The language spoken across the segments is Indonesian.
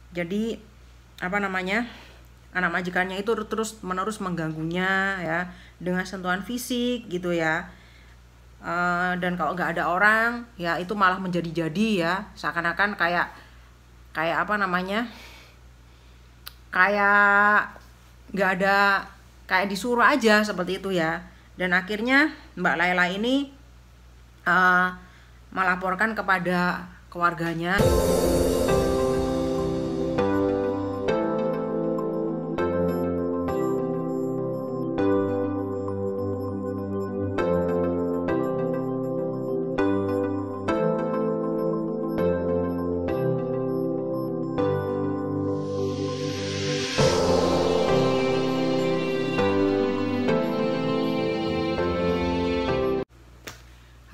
Jadi apa namanya, anak majikannya itu terus menerus mengganggunya ya, dengan sentuhan fisik gitu ya. Dan kalau nggak ada orang ya itu malah menjadi-jadi ya, seakan-akan kayak kayak apa namanya, kayak nggak ada, kayak disuruh aja seperti itu ya. Dan akhirnya Mbak Laila ini uh, melaporkan kepada keluarganya.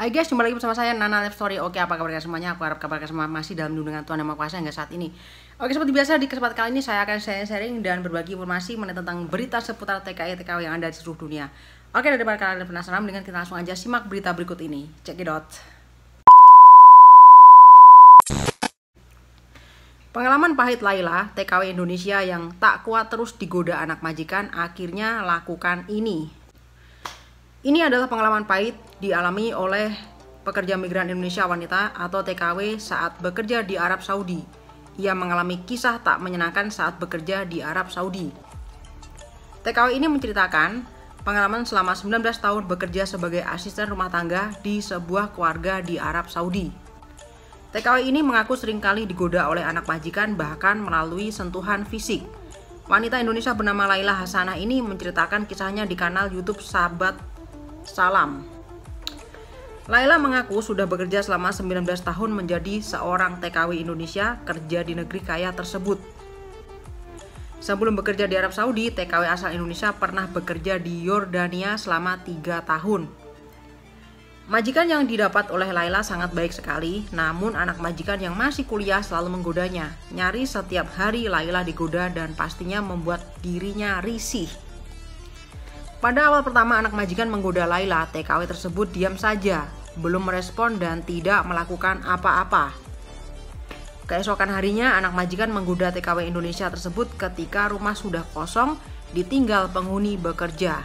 Hai guys, jumpa lagi bersama saya Nana Live Story. Oke, apa kabar kalian semuanya? Aku harap kabar kalian semua masih dalam lindungan Tuhan Yang Maha Kuasa hingga saat ini. Oke, seperti biasa di kesempatan kali ini saya akan sharing dan berbagi informasi mengenai tentang berita seputar TKI yang ada di seluruh dunia. Oke, daripada kalian penasaran, dengan kita langsung aja simak berita berikut ini. Check it out. Pengalaman pahit Laila, TKW Indonesia yang tak kuat terus digoda anak majikan, akhirnya lakukan ini. Ini adalah pengalaman pahit dialami oleh pekerja migran Indonesia wanita atau TKW saat bekerja di Arab Saudi. Ia mengalami kisah tak menyenangkan saat bekerja di Arab Saudi. TKW ini menceritakan pengalaman selama 19 tahun bekerja sebagai asisten rumah tangga di sebuah keluarga di Arab Saudi. TKW ini mengaku seringkali digoda oleh anak majikan, bahkan melalui sentuhan fisik. Wanita Indonesia bernama Laila Hasanah ini menceritakan kisahnya di kanal YouTube Sahabat Salam. Laila mengaku sudah bekerja selama 19 tahun menjadi seorang TKW Indonesia kerja di negeri kaya tersebut. Sebelum bekerja di Arab Saudi, TKW asal Indonesia pernah bekerja di Yordania selama 3 tahun. Majikan yang didapat oleh Laila sangat baik sekali, namun anak majikan yang masih kuliah selalu menggodanya. Nyaris setiap hari Laila digoda dan pastinya membuat dirinya risih. Pada awal pertama anak majikan menggoda Laila, TKW tersebut diam saja, belum merespon dan tidak melakukan apa-apa. Keesokan harinya anak majikan menggoda TKW Indonesia tersebut ketika rumah sudah kosong, ditinggal penghuni bekerja.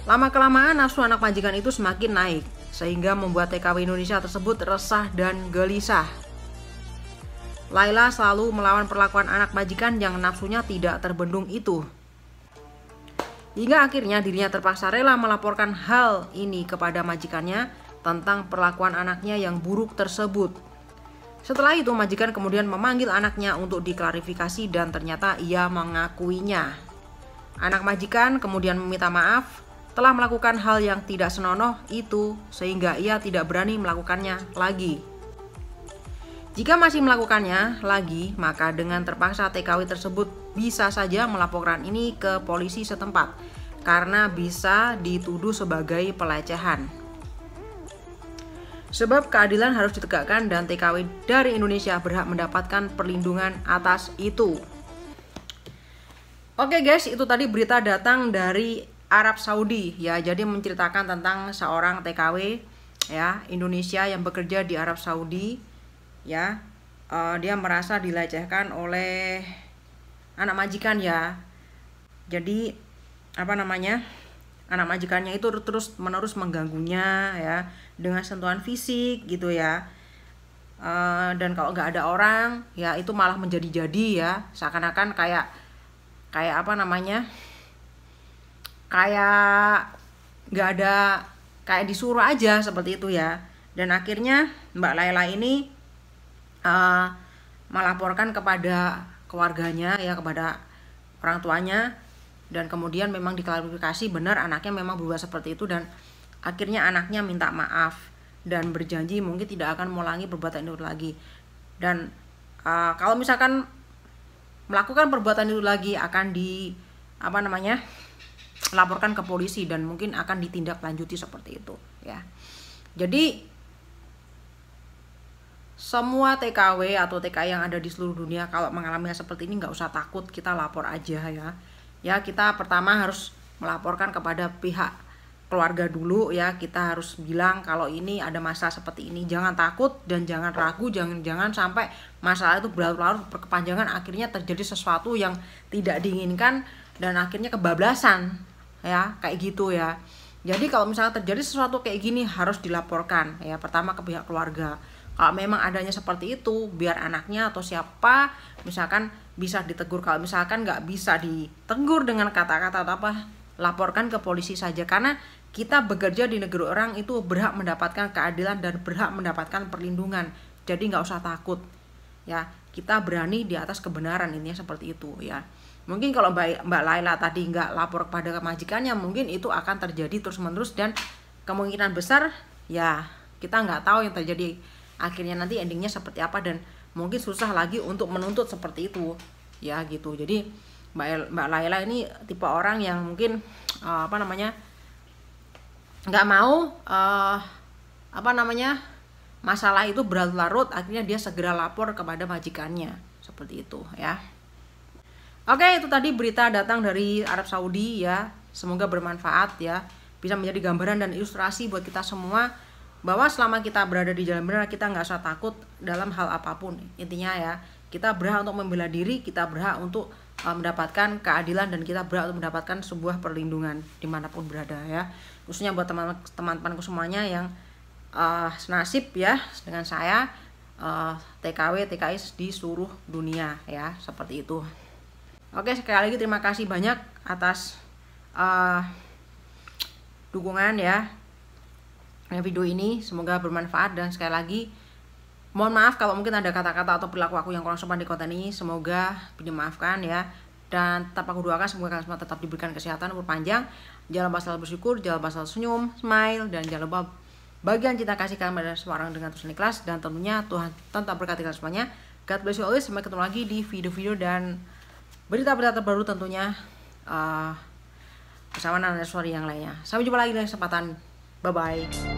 Lama-kelamaan nafsu anak majikan itu semakin naik, sehingga membuat TKW Indonesia tersebut resah dan gelisah. Laila selalu melawan perlakuan anak majikan yang nafsunya tidak terbendung itu. Hingga akhirnya dirinya terpaksa rela melaporkan hal ini kepada majikannya tentang perlakuan anaknya yang buruk tersebut. Setelah itu majikan kemudian memanggil anaknya untuk diklarifikasi dan ternyata ia mengakuinya. Anak majikan kemudian meminta maaf telah melakukan hal yang tidak senonoh itu sehingga ia tidak berani melakukannya lagi. Jika masih melakukannya lagi, maka dengan terpaksa TKW tersebut bisa saja melaporkan ini ke polisi setempat karena bisa dituduh sebagai pelecehan. Sebab keadilan harus ditegakkan dan TKW dari Indonesia berhak mendapatkan perlindungan atas itu. Oke guys, itu tadi berita datang dari Arab Saudi ya. Jadi menceritakan tentang seorang TKW ya Indonesia yang bekerja di Arab Saudi. Ya, dia merasa dilecehkan oleh anak majikan ya. Jadi apa namanya, anak majikannya itu terus menerus mengganggunya ya, dengan sentuhan fisik gitu ya. Dan kalau nggak ada orang ya itu malah menjadi-jadi ya, seakan-akan kayak apa namanya, kayak nggak ada, kayak disuruh aja seperti itu ya. Dan akhirnya Mbak Laila ini melaporkan kepada keluarganya ya, kepada orang tuanya, dan kemudian memang diklarifikasi benar anaknya memang berubah seperti itu, dan akhirnya anaknya minta maaf dan berjanji mungkin tidak akan mengulangi perbuatan itu lagi. Dan kalau misalkan melakukan perbuatan itu lagi akan laporkan ke polisi dan mungkin akan ditindaklanjuti seperti itu ya. Jadi semua TKW atau TKI yang ada di seluruh dunia kalau mengalami seperti ini nggak usah takut, kita lapor aja ya. Ya, kita pertama harus melaporkan kepada pihak keluarga dulu ya, kita harus bilang kalau ini ada masalah seperti ini. Jangan takut dan jangan ragu, jangan sampai masalah itu berlarut-larut berkepanjangan, akhirnya terjadi sesuatu yang tidak diinginkan dan akhirnya kebablasan ya, kayak gitu ya. Jadi kalau misalnya terjadi sesuatu kayak gini harus dilaporkan ya, pertama ke pihak keluarga. Kalau memang adanya seperti itu, biar anaknya atau siapa misalkan bisa ditegur. Kalau misalkan nggak bisa ditegur dengan kata-kata atau apa, laporkan ke polisi saja, karena kita bekerja di negeri orang itu berhak mendapatkan keadilan dan berhak mendapatkan perlindungan. Jadi nggak usah takut ya, kita berani di atas kebenaran, ini seperti itu ya. Mungkin kalau Mbak Laila tadi nggak lapor kepada majikannya, mungkin itu akan terjadi terus menerus dan kemungkinan besar ya kita nggak tahu yang terjadi akhirnya nanti endingnya seperti apa, dan mungkin susah lagi untuk menuntut seperti itu ya gitu. Jadi Mbak Laila ini tipe orang yang mungkin nggak mau masalah itu berlarut-larut, akhirnya dia segera lapor kepada majikannya seperti itu ya. Oke, itu tadi berita datang dari Arab Saudi ya, semoga bermanfaat ya, bisa menjadi gambaran dan ilustrasi buat kita semua bahwa selama kita berada di jalan benar, kita nggak usah takut dalam hal apapun. Intinya ya, kita berhak untuk membela diri, kita berhak untuk mendapatkan keadilan, dan kita berhak untuk mendapatkan sebuah perlindungan dimanapun berada ya. Khususnya buat teman-temanku semuanya yang senasib ya dengan saya, TKW TKI di seluruh dunia ya, seperti itu. Oke, sekali lagi terima kasih banyak atas dukungan ya video ini, semoga bermanfaat, dan sekali lagi mohon maaf kalau mungkin ada kata-kata atau perilaku aku yang kurang sopan di konten ini, semoga dimaafkan ya. Dan tetap aku doakan semoga kalian semua tetap diberikan kesehatan umur panjang, jangan lupa selalu bersyukur, jangan lupa selalu senyum, smile, dan jangan lupa bagian cinta kasih kalian pada semua orang dengan tulus dan ikhlas, dan tentunya Tuhan tetap berkati kalian semuanya. God bless you always, sampai ketemu lagi di video-video dan berita-berita terbaru tentunya bersama Nana Suari yang lainnya. Sampai jumpa lagi di kesempatan, bye bye.